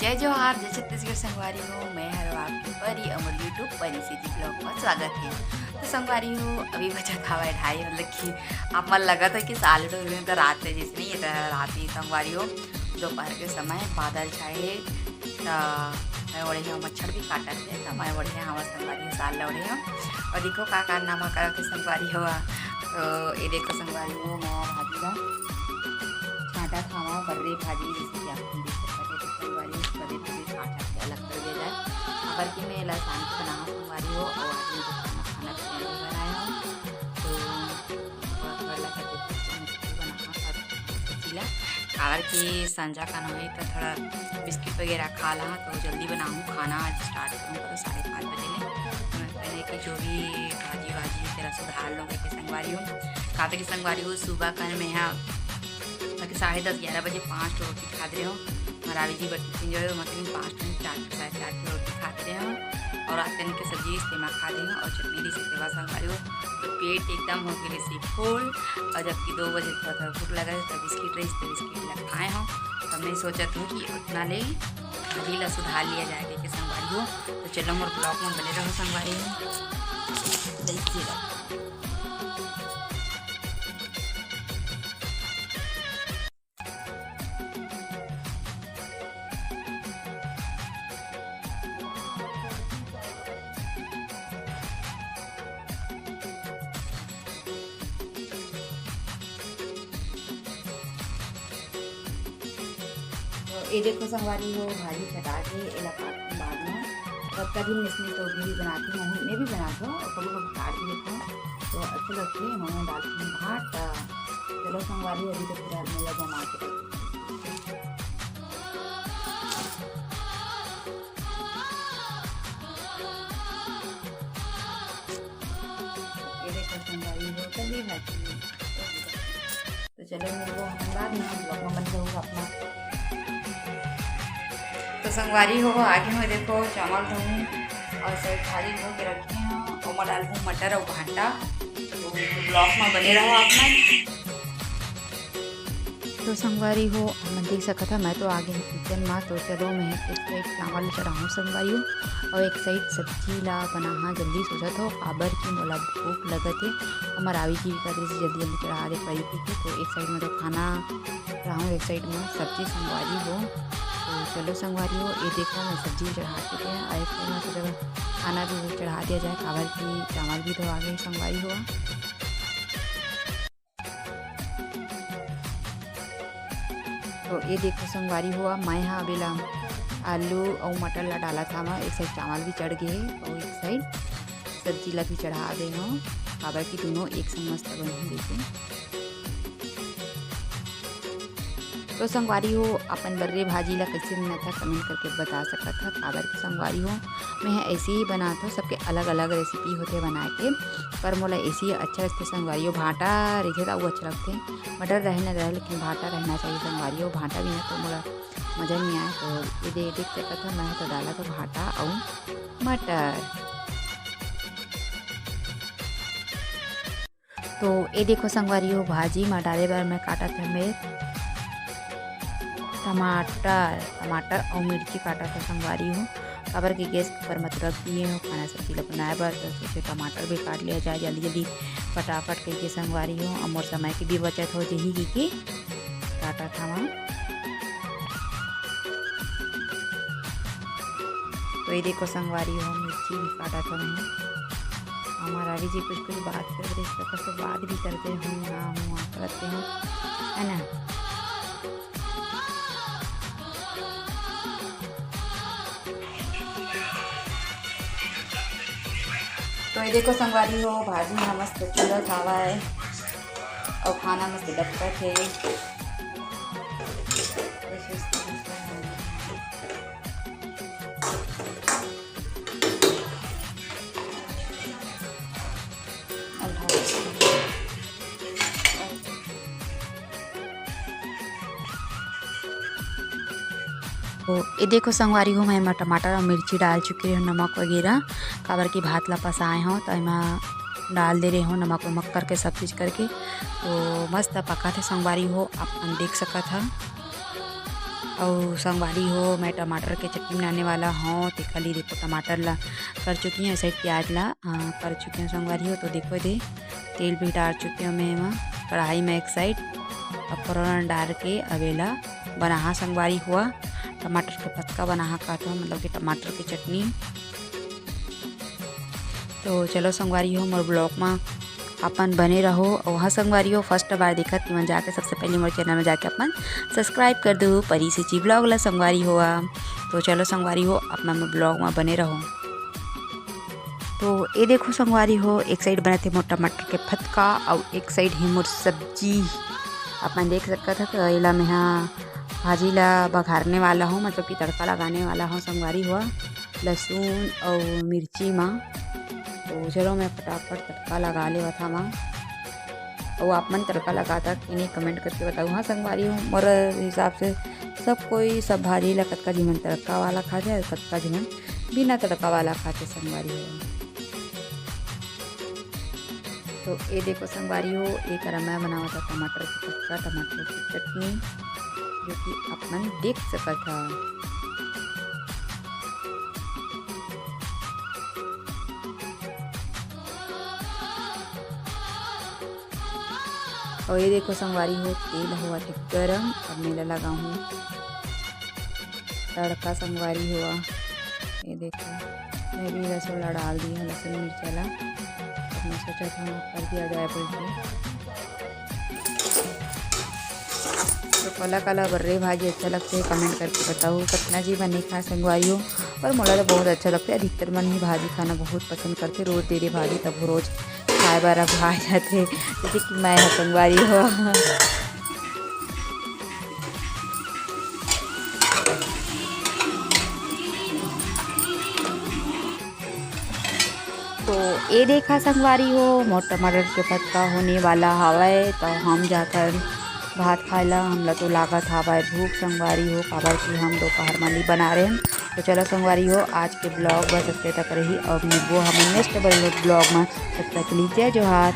जय जोहार, जय छत्तीसगढ़ संगवारी हो। मैं हर आपकी परी अमर यूट्यूब परी से जी ब्लॉग में स्वागत है। तो संगवारी हो अभी बचत हवा 2:30 मतलब कि आप मन लगा था कि साल तो रात है जिस नहीं है रात ही संगवारी हो। दोपहर के समय बादल छाए मैं ओढ़े हूँ, मच्छर भी काटत है तो मैं ओढ़े हवा संगवारी हो साल ओढ़े हूँ। और देखो का कारनामा करा के संगवारी हो। तो ये देखो संगवारी हो मैं भाजी का छाटा खावा बर्रे भाजी जैसे कि आप देख सकते हैं। संगवारी बड़े बड़े छाटा के अलग कर दिया जाए अगर कि मैं लसान के बनाना संगवारी हो और आदमी जो खाना पीना भी बनाया हो तो थोड़ा थोड़ा लगा बनाना अगर कि संजा का ना हो तो थोड़ा बिस्किट वगैरह खा ला तो जल्दी बनाऊँ खाना आज स्टार्ट करूँ तो 5:30 बजे ले पहले कि जो भी भाजी वाजी तेरा सुधार लोगे के संगवारी हो खाते की संगवारी हो। सुबह का मैं यहाँ ताकि 10:30-11 बजे 5 रोटी खाते रहे हो। मरावी जी बटी जो है मतलब 5 4 रोटी खाते रहे हो और रात के सब्जी इस्तेमाल खाते हैं और चटनी से सेवा संगवारी हो तो पेट एकदम हो गए से फूल। और जबकि 2 बजे थोड़ा थोड़ा भूख लगा तो बिस्किट रही तो बिस्किट खाए हों तो मैं सोचा था कि उतना ले अभी ला सुधार लिया जाएगा कि संगवारी हो। तो चलो मोर ब्लॉग में बने रहो संगवारी हो देखिए। ये देखो संगवारी हो भाजी छटा के एला काट के बाद में तब कभी इसमें तो भी बनाती हूँ मैं भी बनाती हूँ और कभी कभी काट भी लेती हूँ तो अच्छे लगते हैं। मैं डालती हूँ भात। चलो संगवारी अभी तो फिर मैं लगा मार के ये देखो संगवारी हो कभी भाजी तो चलो मेरे को बाद में ब्लॉग में बन जाऊँगा अपना। तो संगवारी हो आगे में देखो चावल धोऊँ और सब भाजी धो के रखे हैं और मैं डाल दूँ मटर और भाटा। तो ब्लॉग में बने रहो अपना। तो संगवारी हो मैं देख सका था मैं तो आगे किचन में तो चलो मैं एक साइड चावल चढ़ाऊँ संगवारी हो और एक साइड सब्जी ला बना जल्दी सोचा था काबर की मोला भूख लगत है हमारे आवी जी का जैसे जल्दी जल्दी चढ़ा दे पड़ी थी तो एक साइड में तो खाना रहूँ एक साइड में सब्जी संगवारी हो। तो चलो संगवारी हो ये देखो मैं सब्जी चढ़ा चुके हैं और एक साइड में सोचा खाना भी चढ़ा दिया जाए काबर की चावल भी तो आ गए संगवारी हुआ। तो ये देखो संगवारी हुआ मैं यहाँ अभी ला आलू और मटर ला डाला था मैं एक साइड चावल भी चढ़ गए और एक साइड सब्जी ला भी चढ़ा दे हूँ काबर की दोनों एक संग मस्त बन देते। तो संगवारी हो अपन बर्रे भाजी ला कैसे बना था कमेंट करके बता सकता था काबर की संगवारी हो मैं ऐसे ही बनाता हूँ सबके अलग अलग रेसिपी होते बनाए के पर मोला ऐसे ही अच्छा लगते संगवारी हो। भाटा रहे था वो अच्छा लगते मटर रहे न रहे लेकिन भाटा रहना चाहिए संगवारी हो भाटा भी ना तो मोला मज़ा नहीं आया। तो ये देख सकता था मैं तो डाला था भाटा और मटर। तो ये देखो संगवारी हो भाजी में डाले बार मैं काटा था मैं टमाटर और मिर्ची काटा था संगवारी हो काबर के गैस पर मत रख दिए हो खाना सब्जी ला बनाए बार तो सोचे टमाटर भी काट लिया जाए जल्दी जल्दी फटाफट करके संगवारी हो और समय की भी बचत हो यही की काटा था वहाँ। तो ये देखो संगवारी हो मिर्ची भी काटा था मैं हमारा भी जी कुछ बात कर रहे इसका बात भी करते हूँ ना हुआ करते हैं है ना। तो ये देखो संगवारी हो भाजी में मस्त चूल्हा खावा है और खाना मस्त डपकत है। तो ये देखो संगवारी हो मैं टमाटर और मिर्ची डाल चुकी हूँ नमक वगैरह काबर की भात ला पसाए हूँ तो मैं डाल दे रही हूँ नमक वमक करके सब चीज़ करके तो मस्त पका थे संगवारी हो आप देख सका था। और संगवारी हो मैं टमाटर के चटनी बनाने वाला हूँ। तो खाली देखो टमाटर ला कर चुकी हूँ, साइड प्याज ला कर चुकी हूँ संगवारी हो। तो देखो दे तेल भी डाल चुकी हूँ मैं एमा कढ़ाई में एक साइड, अब फोरन डाल के अवेला बना संगवारी हुआ टमाटर के पत्ता बना काटो, मतलब कि टमाटर की चटनी। तो चलो संगवारी हो मोर ब्लॉग में अपन बने रहो। और हाँ संगवारी हो फर्स्ट बार देखा तो जाके सबसे पहले मोर चैनल में जाके अपन सब्सक्राइब कर दो परी से ची ब्लॉग ला संगवारी हुआ। तो चलो संगवारी हो अपना ब्लॉग में बने रहो। तो ये देखो संगवारी हो एक साइड बना थे मोर टमाटर के फतका और एक साइड है मोर सब्जी। अपन देख सकता था तो इला में हाँ भाजी ला बघारने वाला हूँ, मतलब कि तड़का लगाने वाला हूँ संगवारी हुआ लहसुन और मिर्ची माँ। तो चलो मैं फटाफट तड़का लगा ले था माँ। और आप मन तड़का लगाता कि नहीं कमेंट करके बताओ। हाँ संगवारी हूँ मोर हिसाब से सब कोई सब भाजी ला कतका जीवन तड़का वाला खा जाए, कतका जीवन बिना तड़का वाला खाते संगवारी हो। तो ये देखो संगवारी हो एक मैं बनावा था टमाटर की पत्ता टमाटर की चटनी, जो कि अपन देख सकता था। और ये देखो संगवारी हो तेल हुआ थे गरम, अब मैं लगा हूँ तड़का संगवारी हुआ। ये देखो मैं भी लहसुन डाल दिया, लहसुन मिर्चा मैं सोचा था कर दिया जाए बोल के। तो काला काला बर्रे भाजी अच्छा लगते है कमेंट करके बताओ कितना जी बने खा संगवारी हो। पर मोला तो बहुत अच्छा लगता है, अधिकतर मन ही भाजी खाना बहुत पसंद करते, रोज़ दे भाजी तब रोज़ खाए बार अब आ जाते जैसे कि मैं संगवारी हो। तो ये देखा संगवारी हो मोर टमाटर के पत्ता होने वाला हवाए, तो हम जाकर भात खाला हमला तो लागत हवाए भूख संगवारी हो, काबर कि हम दोपहर में नहीं बना रहे हैं। तो चलो संगवारी हो आज के ब्लॉग बस इतने तक रही और मिलबो हम नेक्स्ट ब्लॉग में, तब तक लीजिए जोहार।